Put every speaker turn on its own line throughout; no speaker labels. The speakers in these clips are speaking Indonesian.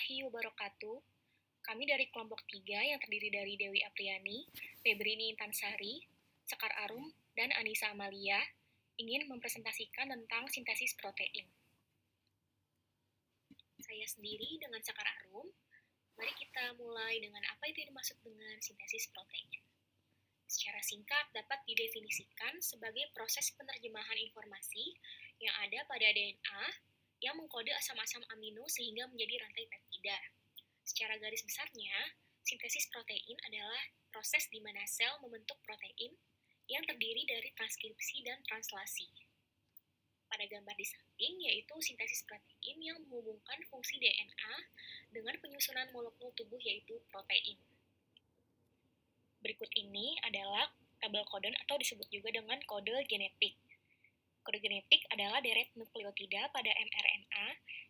warahmatullahi wabarakatuh. Kami dari kelompok 3 yang terdiri dari Dewi Apriani, Febrini Intansari, Sekar Arum, dan Anissa Amalia ingin mempresentasikan tentang sintesis protein. Saya sendiri dengan Sekar Arum. Mari kita mulai dengan apa itu dimaksud dengan sintesis protein. Secara singkat dapat didefinisikan sebagai proses penerjemahan informasi yang ada pada DNA yang mengkode asam-asam amino sehingga menjadi rantai peptida. Secara garis besarnya, sintesis protein adalah proses di mana sel membentuk protein yang terdiri dari transkripsi dan translasi. Pada gambar di samping yaitu sintesis protein yang menghubungkan fungsi DNA dengan penyusunan molekul tubuh yaitu protein. Berikut ini adalah tabel codon atau disebut juga dengan kode genetik. Kode genetik adalah deret nukleotida pada mRNA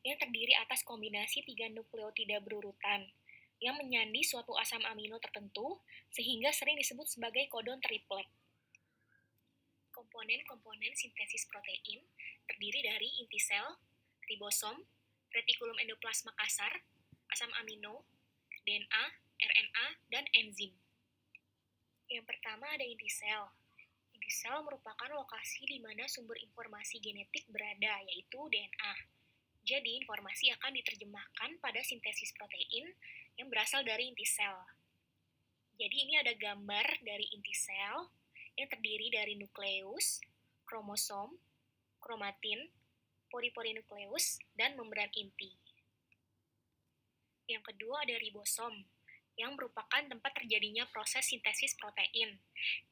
yang terdiri atas kombinasi 3 nukleotida berurutan yang menyandi suatu asam amino tertentu sehingga sering disebut sebagai kodon triplet. Komponen-komponen sintesis protein terdiri dari inti sel, ribosom, retikulum endoplasma kasar, asam amino, DNA, RNA, dan enzim. Yang pertama ada inti sel. Inti sel merupakan lokasi di mana sumber informasi genetik berada, yaitu DNA. Jadi, informasi akan diterjemahkan pada sintesis protein yang berasal dari inti sel. Jadi, ini ada gambar dari inti sel yang terdiri dari nukleus, kromosom, kromatin, pori-pori nukleus, dan membran inti. Yang kedua ada ribosom, yang merupakan tempat terjadinya proses sintesis protein.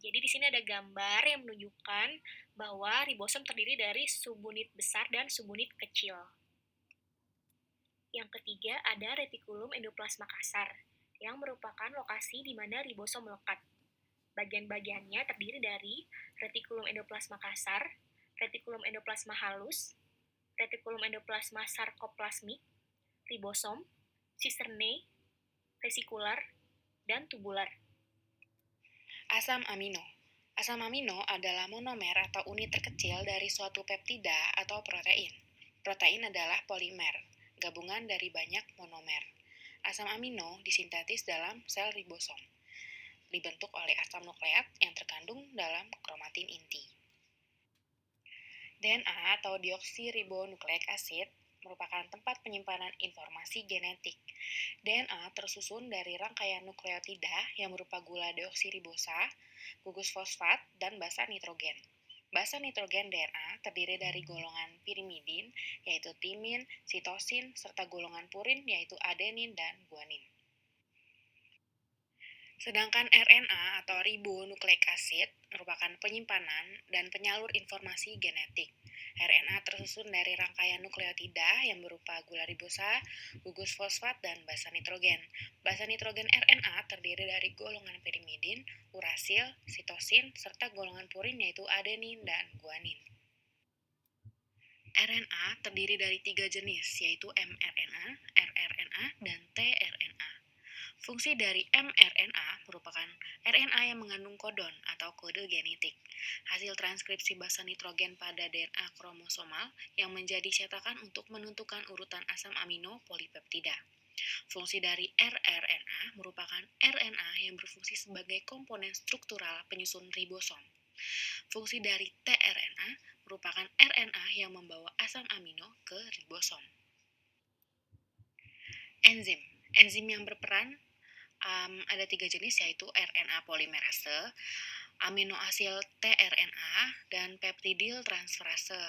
Jadi di sini ada gambar yang menunjukkan bahwa ribosom terdiri dari subunit besar dan subunit kecil. Yang ketiga ada retikulum endoplasma kasar, yang merupakan lokasi di mana ribosom melekat. Bagian-bagiannya terdiri dari retikulum endoplasma kasar, retikulum endoplasma halus, retikulum endoplasma sarkoplasmik, ribosom, sisternae, vesikular, dan tubular.
Asam amino. Asam amino adalah monomer atau unit terkecil dari suatu peptida atau protein. Protein adalah polimer, gabungan dari banyak monomer. Asam amino disintetis dalam sel ribosom, dibentuk oleh asam nukleat yang terkandung dalam kromatin inti. DNA atau deoksiribonukleik acid merupakan tempat penyimpanan informasi genetik. DNA tersusun dari rangkaian nukleotida yang berupa gula deoksiribosa, gugus fosfat, dan basa nitrogen. Basa nitrogen DNA terdiri dari golongan pirimidin, yaitu timin, sitosin, serta golongan purin, yaitu adenin dan guanin. Sedangkan RNA atau ribonukleik acid merupakan penyimpanan dan penyalur informasi genetik. RNA tersusun dari rangkaian nukleotida yang berupa gula ribosa, gugus fosfat, dan basa nitrogen. Basa nitrogen RNA terdiri dari golongan pirimidin, urasil, sitosin, serta golongan purin yaitu adenin dan guanin. RNA terdiri dari 3 jenis yaitu mRNA, rRNA, dan tRNA. Fungsi dari mRNA merupakan RNA yang mengandung kodon atau kode genetik, hasil transkripsi basa nitrogen pada DNA kromosomal yang menjadi cetakan untuk menentukan urutan asam amino polipeptida. Fungsi dari rRNA merupakan RNA yang berfungsi sebagai komponen struktural penyusun ribosom. Fungsi dari tRNA merupakan RNA yang membawa asam amino ke ribosom. Enzim. Enzim yang berperan ada 3 jenis yaitu RNA polimerase, amino asid tRNA, dan peptidil transferase.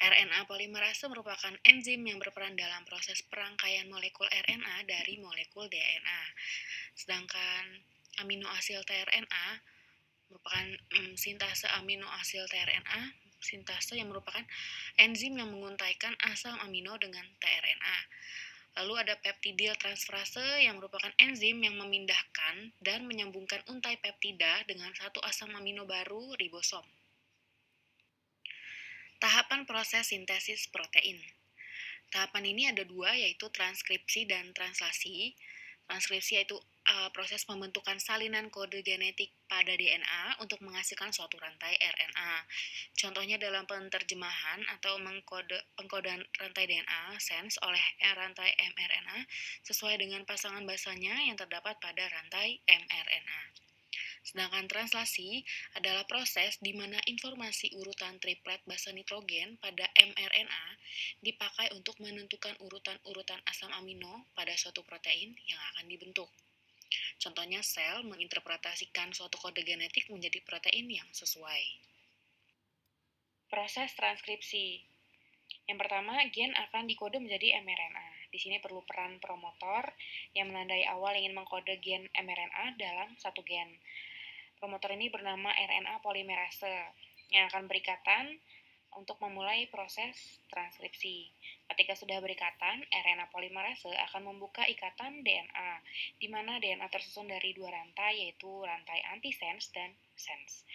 RNA polimerase merupakan enzim yang berperan dalam proses perangkaian molekul RNA dari molekul DNA. Sedangkan amino asid tRNA merupakan sintase amino asid tRNA, sintase yang merupakan enzim yang menguntaikan asam amino dengan tRNA. Lalu ada peptidil transferase yang merupakan enzim yang memindahkan dan menyambungkan untai peptida dengan satu asam amino baru ribosom. Tahapan proses sintesis protein. Tahapan ini ada 2 yaitu transkripsi dan translasi. Transkripsi yaitu proses pembentukan salinan kode genetik pada DNA untuk menghasilkan suatu rantai RNA. Contohnya dalam penerjemahan atau pengkodean rantai DNA sense oleh rantai mRNA sesuai dengan pasangan basanya yang terdapat pada rantai mRNA. Sedangkan translasi adalah proses di mana informasi urutan triplet basa nitrogen pada mRNA dipakai untuk menentukan urutan-urutan asam amino pada suatu protein yang akan dibentuk. Contohnya sel menginterpretasikan suatu kode genetik menjadi protein yang sesuai. Proses transkripsi. Yang pertama, gen akan dikode menjadi mRNA. Di sini perlu peran promotor yang menandai awal ingin mengkode gen mRNA dalam satu gen. Promotor ini bernama RNA polimerase yang akan berikatan untuk memulai proses transkripsi. Ketika sudah berikatan, RNA polimerase akan membuka ikatan DNA, di mana DNA tersusun dari dua rantai, yaitu rantai antisense dan sense.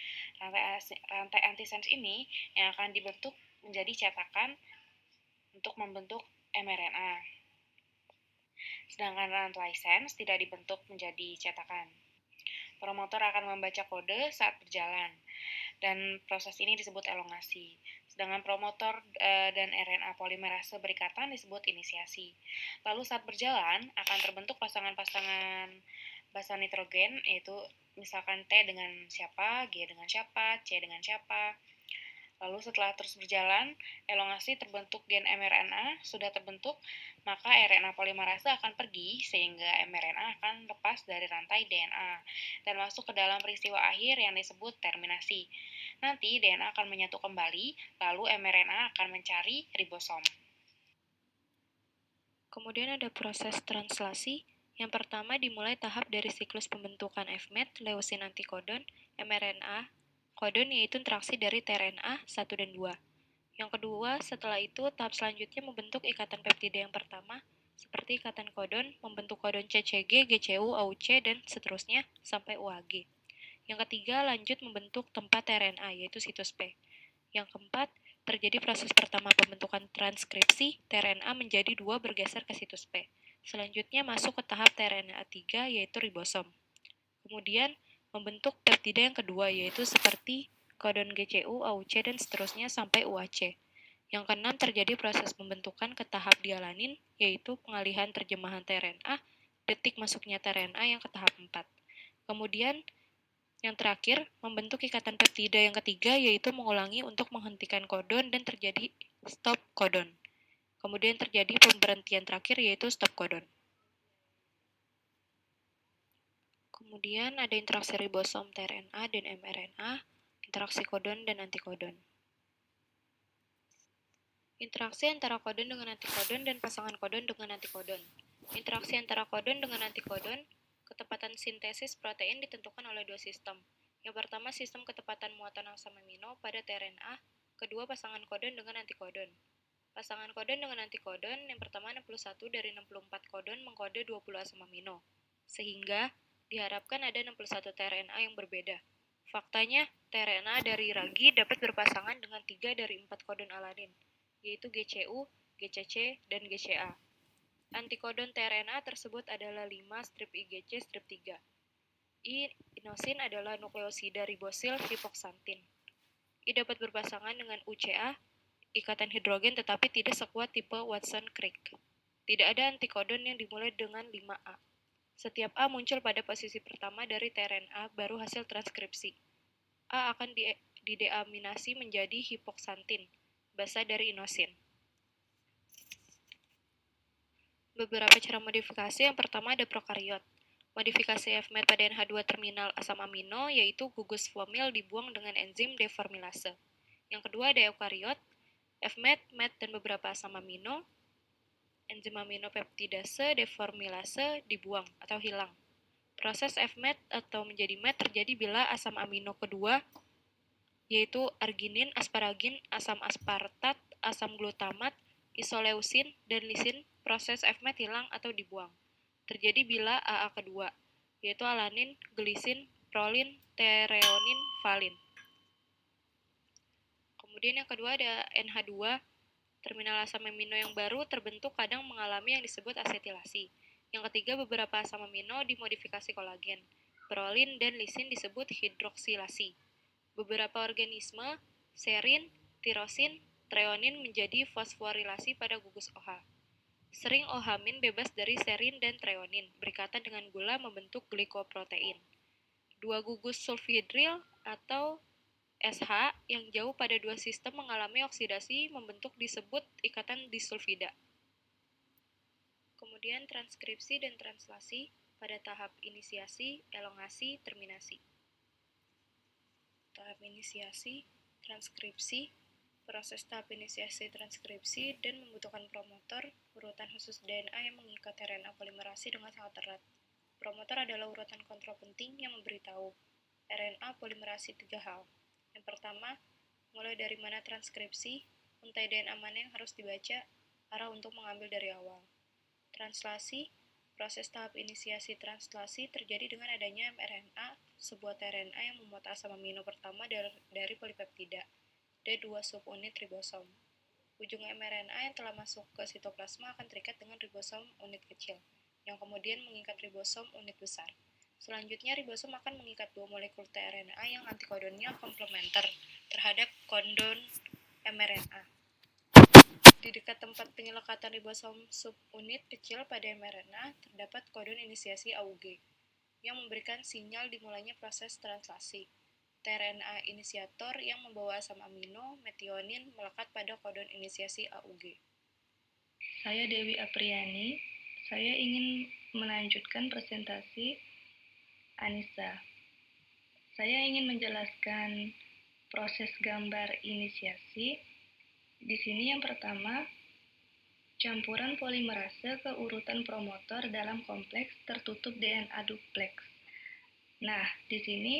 Rantai antisense ini yang akan dibentuk menjadi cetakan untuk membentuk mRNA. Sedangkan rantai sense tidak dibentuk menjadi cetakan. Promotor akan membaca kode saat berjalan, dan proses ini disebut elongasi. Sedangkan promotor dan RNA polimerase berikatan disebut inisiasi. Lalu saat berjalan akan terbentuk pasangan-pasangan basa nitrogen, yaitu misalkan T dengan siapa, G dengan siapa, C dengan siapa. Lalu setelah terus berjalan, elongasi terbentuk gen mRNA sudah terbentuk, maka RNA polimerase akan pergi sehingga mRNA akan lepas dari rantai DNA dan masuk ke dalam peristiwa akhir yang disebut terminasi. Nanti DNA akan menyatu kembali, lalu mRNA akan mencari ribosom.
Kemudian ada proses translasi. Yang pertama dimulai tahap dari siklus pembentukan FMET, leusin antikodon, mRNA, kodon yaitu interaksi dari tRNA 1 dan 2. Yang kedua, setelah itu tahap selanjutnya membentuk ikatan peptida yang pertama, seperti ikatan kodon, membentuk kodon CCG, GCU, AUC, dan seterusnya sampai UAG. Yang ketiga, lanjut membentuk tempat tRNA, yaitu situs P. Yang keempat, terjadi proses pertama pembentukan transkripsi, tRNA menjadi 2 bergeser ke situs P. Selanjutnya masuk ke tahap tRNA 3, yaitu ribosom. Kemudian, membentuk peptida yang kedua, yaitu seperti kodon GCU, AUC, dan seterusnya sampai UAC. Yang keenam, terjadi proses pembentukan ke tahap dialanin, yaitu pengalihan terjemahan tRNA, detik masuknya tRNA yang ke tahap 4. Kemudian, yang terakhir, membentuk ikatan peptida yang ketiga, yaitu mengulangi untuk menghentikan kodon dan terjadi stop kodon. Kemudian terjadi pemberhentian terakhir, yaitu stop kodon. Kemudian ada interaksi ribosom tRNA dan mRNA, interaksi kodon dan antikodon. Interaksi antara kodon dengan antikodon dan pasangan kodon dengan antikodon. Interaksi antara kodon dengan antikodon, ketepatan sintesis protein ditentukan oleh dua sistem. Yang pertama, sistem ketepatan muatan asam amino pada tRNA, kedua pasangan kodon dengan antikodon. Pasangan kodon dengan antikodon, yang pertama 61 dari 64 kodon mengkode 20 asam amino, sehingga diharapkan ada 61 tRNA yang berbeda. Faktanya, tRNA dari ragi dapat berpasangan dengan 3 dari 4 kodon alanin, yaitu GCU, GCC, dan GCA. Antikodon tRNA tersebut adalah 5 strip IgG strip 3. Inosin adalah nukleosida ribosil hipoksantin. I dapat berpasangan dengan UCA, ikatan hidrogen tetapi tidak sekuat tipe Watson-Crick. Tidak ada antikodon yang dimulai dengan 5A. Setiap A muncul pada posisi pertama dari tRNA baru hasil transkripsi. A akan dideaminasi menjadi hipoksantin, basa dari inosin. Beberapa cara modifikasi, yang pertama ada prokariot. Modifikasi FMET pada NH2 terminal asam amino, yaitu gugus fomil dibuang dengan enzim deformilase. Yang kedua ada eukariot, FMET, MET, dan beberapa asam amino, enzim aminopeptidase deformilase dibuang atau hilang. Proses FMET atau menjadi MET terjadi bila asam amino kedua, yaitu arginin, asparagin, asam aspartat, asam glutamat, isoleusin, dan lisin, proses FMET hilang atau dibuang. Terjadi bila AA kedua, yaitu alanin, glisin, prolin, treonin, valin. Kemudian yang kedua ada NH2, terminal asam amino yang baru terbentuk kadang mengalami yang disebut asetilasi.
Yang ketiga, beberapa asam amino dimodifikasi kolagen. Prolin dan lisin disebut hidroksilasi. Beberapa organisme, serin, tirosin, treonin menjadi fosforilasi pada gugus OH. Sering OH- bebas dari serin dan treonin, berikatan dengan gula membentuk glikoprotein. Dua gugus sulfhidril atau SH yang jauh pada dua sistem mengalami oksidasi membentuk disebut ikatan disulfida. Kemudian transkripsi dan translasi pada tahap inisiasi, elongasi, terminasi. Tahap inisiasi, transkripsi, proses tahap inisiasi transkripsi dan membutuhkan promotor, urutan khusus DNA yang mengikat RNA polimerasi dengan sangat erat. Promotor adalah urutan kontrol penting yang memberitahu RNA polimerasi 3 hal. Yang pertama, mulai dari mana transkripsi, untai DNA mana yang harus dibaca, arah untuk mengambil dari awal. Translasi, proses tahap inisiasi translasi terjadi dengan adanya mRNA, sebuah tRNA yang memuat asam amino pertama dari polipeptida, D2 subunit ribosom. Ujung mRNA yang telah masuk ke sitoplasma akan terikat dengan ribosom unit kecil, yang kemudian mengikat ribosom unit besar. Selanjutnya, ribosom akan mengikat dua molekul tRNA yang antikodonnya komplementer terhadap kondon mRNA. Di dekat tempat penyelekatan ribosom subunit kecil pada mRNA, terdapat kodon inisiasi AUG, yang memberikan sinyal dimulainya proses translasi. tRNA inisiator yang membawa asam amino, metionin, melekat pada kodon inisiasi AUG.
Saya Dewi Apriani. Saya ingin melanjutkan presentasi Anissa. Saya ingin menjelaskan proses gambar inisiasi. Di sini yang pertama, campuran polimerase ke urutan promotor dalam kompleks tertutup DNA duplex. Nah, di sini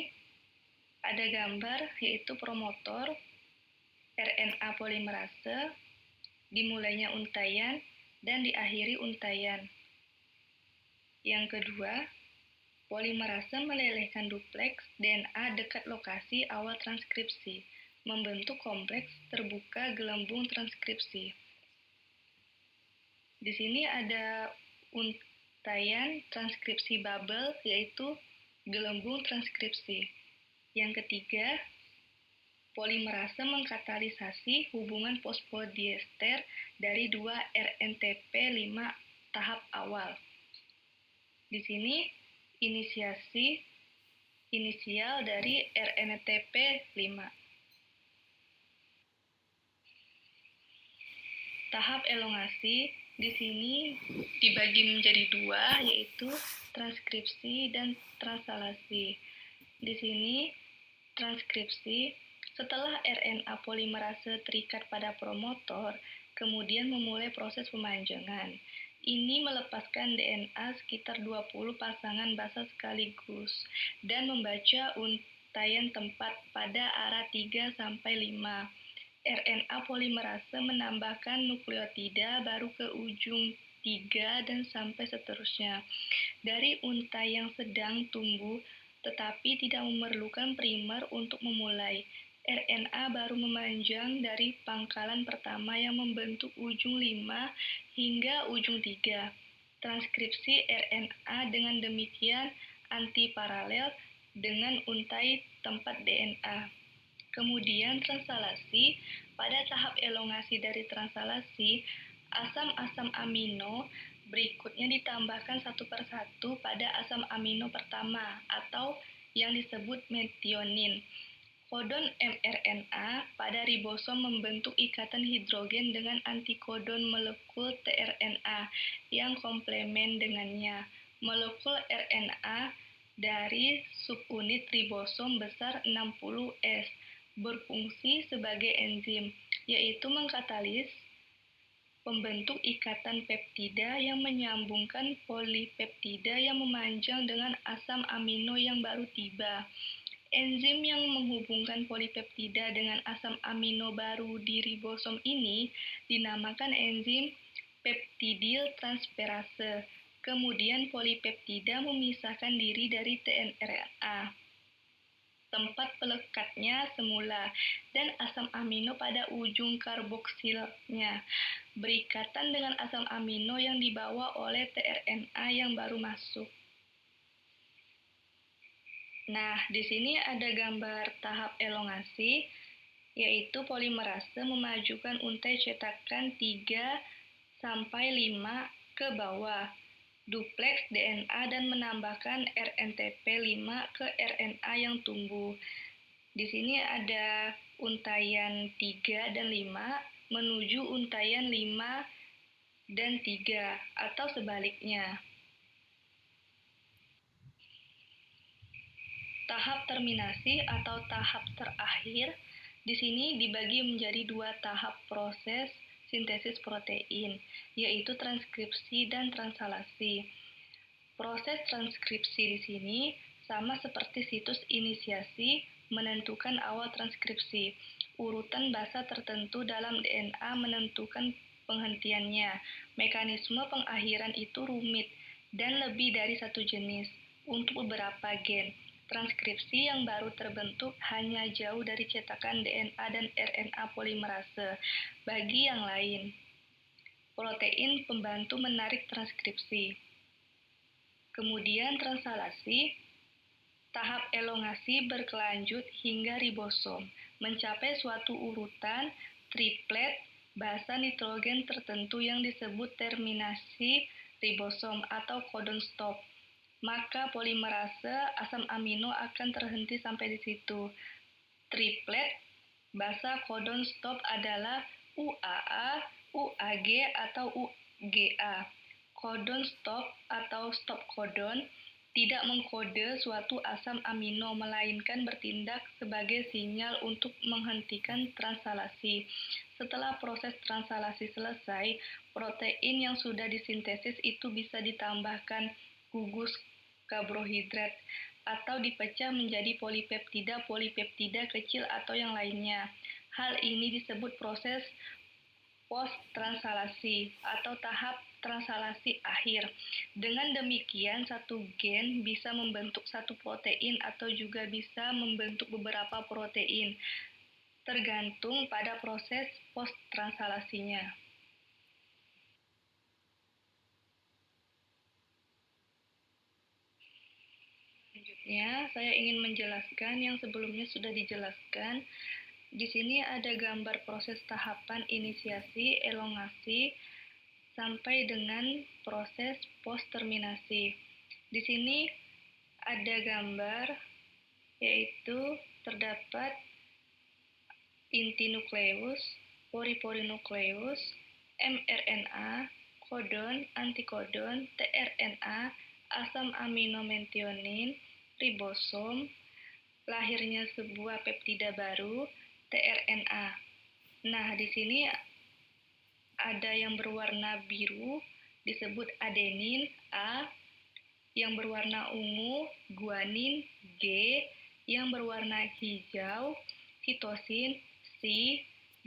ada gambar yaitu promotor RNA polimerase, dimulainya untaian dan diakhiri untaian. Yang kedua, polimerase melelehkan duplex DNA dekat lokasi awal transkripsi, membentuk kompleks terbuka gelembung transkripsi. Di sini ada untaian transkripsi bubble, yaitu gelembung transkripsi. Yang ketiga, polimerase mengkatalisasi hubungan fosfodiester dari dua RNTP5 tahap awal. Di sini inisial dari RNTP5. Tahap elongasi di sini dibagi menjadi dua, yaitu transkripsi dan translasi. Di sini transkripsi, setelah RNA polimerase terikat pada promotor, kemudian memulai proses pemanjangan. Ini melepaskan DNA sekitar 20 pasangan basa sekaligus dan membaca untaian tempat pada arah 3-5. RNA polimerase menambahkan nukleotida baru ke ujung 3 dan sampai seterusnya. Dari untai yang sedang tumbuh, tetapi tidak memerlukan primer untuk memulai. RNA baru memanjang dari pangkalan pertama yang membentuk ujung 5 hingga ujung 3. Transkripsi RNA dengan demikian antiparalel dengan untai tempat DNA. Kemudian translasi, pada tahap elongasi dari translasi, asam-asam amino berikutnya ditambahkan satu persatu pada asam amino pertama atau yang disebut metionin. Kodon mRNA pada ribosom membentuk ikatan hidrogen dengan antikodon molekul tRNA yang komplemen dengannya. Molekul RNA dari subunit ribosom besar 60S berfungsi sebagai enzim, yaitu mengkatalis pembentuk ikatan peptida yang menyambungkan polipeptida yang memanjang dengan asam amino yang baru tiba. Enzim yang menghubungkan polipeptida dengan asam amino baru di ribosom ini dinamakan enzim peptidil transferase. Kemudian polipeptida memisahkan diri dari tRNA. tempat pelekatnya semula, dan asam amino pada ujung karboksilnya, berikatan dengan asam amino yang dibawa oleh tRNA yang baru masuk. Nah, di sini ada gambar tahap elongasi, yaitu polimerase memajukan untai cetakan 3 sampai 5 ke bawah duplex DNA dan menambahkan RNTP 5 ke RNA yang tumbuh. Di sini ada untaian 3 dan 5 menuju untaian 5 dan 3 atau sebaliknya. Tahap terminasi atau tahap terakhir di sini dibagi menjadi 2 tahap proses sintesis protein, yaitu transkripsi dan translasi. Proses transkripsi di sini sama seperti situs inisiasi menentukan awal transkripsi. Urutan basa tertentu dalam DNA menentukan penghentiannya. Mekanisme pengakhiran itu rumit dan lebih dari satu jenis. Untuk beberapa gen, transkripsi yang baru terbentuk hanya jauh dari cetakan DNA dan RNA polimerase. Bagi yang lain, protein pembantu menarik transkripsi. Kemudian translasi, tahap elongasi berkelanjut hingga ribosom, mencapai suatu urutan triplet basa nitrogen tertentu yang disebut terminasi ribosom atau codon stop. Maka polimerase asam amino akan terhenti sampai di situ. Triplet basa codon stop adalah UAA, UAG, atau UGA. Codon stop atau stop codon tidak mengkode suatu asam amino, melainkan bertindak sebagai sinyal untuk menghentikan translasi. Setelah proses translasi selesai, protein yang sudah disintesis itu bisa ditambahkan gugus karbohidrat atau dipecah menjadi polipeptida kecil atau yang lainnya. Hal ini disebut proses post-translasi atau tahap translasi akhir. Dengan demikian, satu gen bisa membentuk satu protein atau juga bisa membentuk beberapa protein, tergantung pada proses post-translasinya. Selanjutnya, saya ingin menjelaskan yang sebelumnya sudah dijelaskan. Di sini ada gambar proses tahapan inisiasi, elongasi, sampai dengan proses post-terminasi. Di sini ada gambar, yaitu terdapat inti nukleus, pori-pori nukleus, mRNA, kodon, antikodon, tRNA, asam amino metionin, ribosom, lahirnya sebuah peptida baru, tRNA. Nah, di sini ada yang berwarna biru disebut adenin A, yang berwarna ungu guanin G, yang berwarna hijau sitosin C,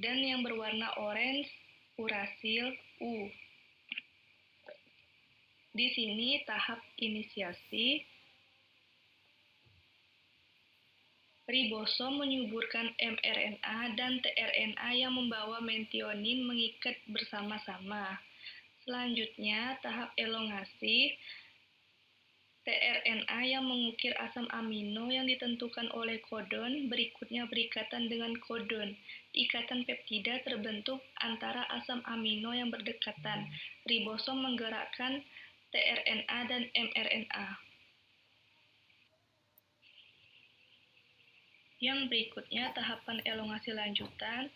dan yang berwarna orange urasil U. Di sini tahap inisiasi, ribosom menyuburkan mRNA dan tRNA yang membawa metionin mengikat bersama-sama. Selanjutnya, tahap elongasi, tRNA yang mengukir asam amino yang ditentukan oleh kodon berikutnya berikatan dengan kodon. Ikatan peptida terbentuk antara asam amino yang berdekatan. Ribosom menggerakkan tRNA dan mRNA. Yang berikutnya tahapan elongasi lanjutan,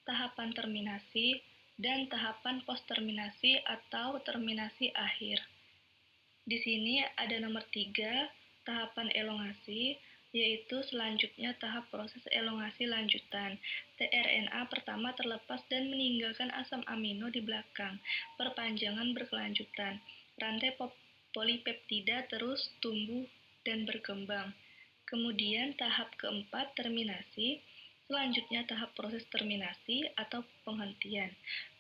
tahapan terminasi, dan tahapan post-terminasi atau terminasi akhir. Di sini ada nomor 3, tahapan elongasi, yaitu selanjutnya tahap proses elongasi lanjutan. tRNA pertama terlepas dan meninggalkan asam amino di belakang. Perpanjangan berkelanjutan. Rantai polipeptida terus tumbuh dan berkembang. Kemudian tahap keempat, terminasi. Selanjutnya tahap proses terminasi atau penghentian.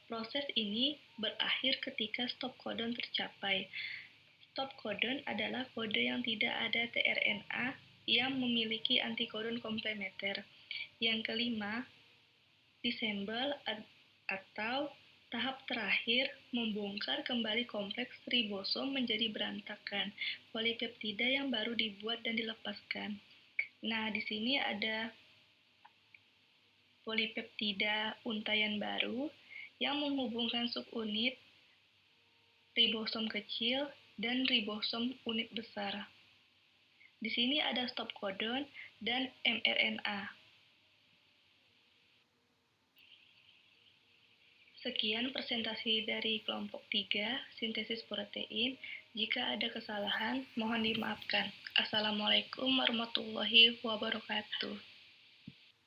Proses ini berakhir ketika stop codon tercapai. Stop codon adalah kode yang tidak ada tRNA yang memiliki antikodon komplementer. Yang kelima, disembel atau tahap terakhir membongkar kembali kompleks ribosom menjadi berantakan, polipeptida yang baru dibuat dan dilepaskan. Nah, di sini ada polipeptida untaian baru yang menghubungkan subunit ribosom kecil dan ribosom unit besar. Di sini ada stop codon dan mRNA. Sekian presentasi dari kelompok 3, sintesis protein. Jika ada kesalahan, mohon dimaafkan. Assalamualaikum warahmatullahi wabarakatuh.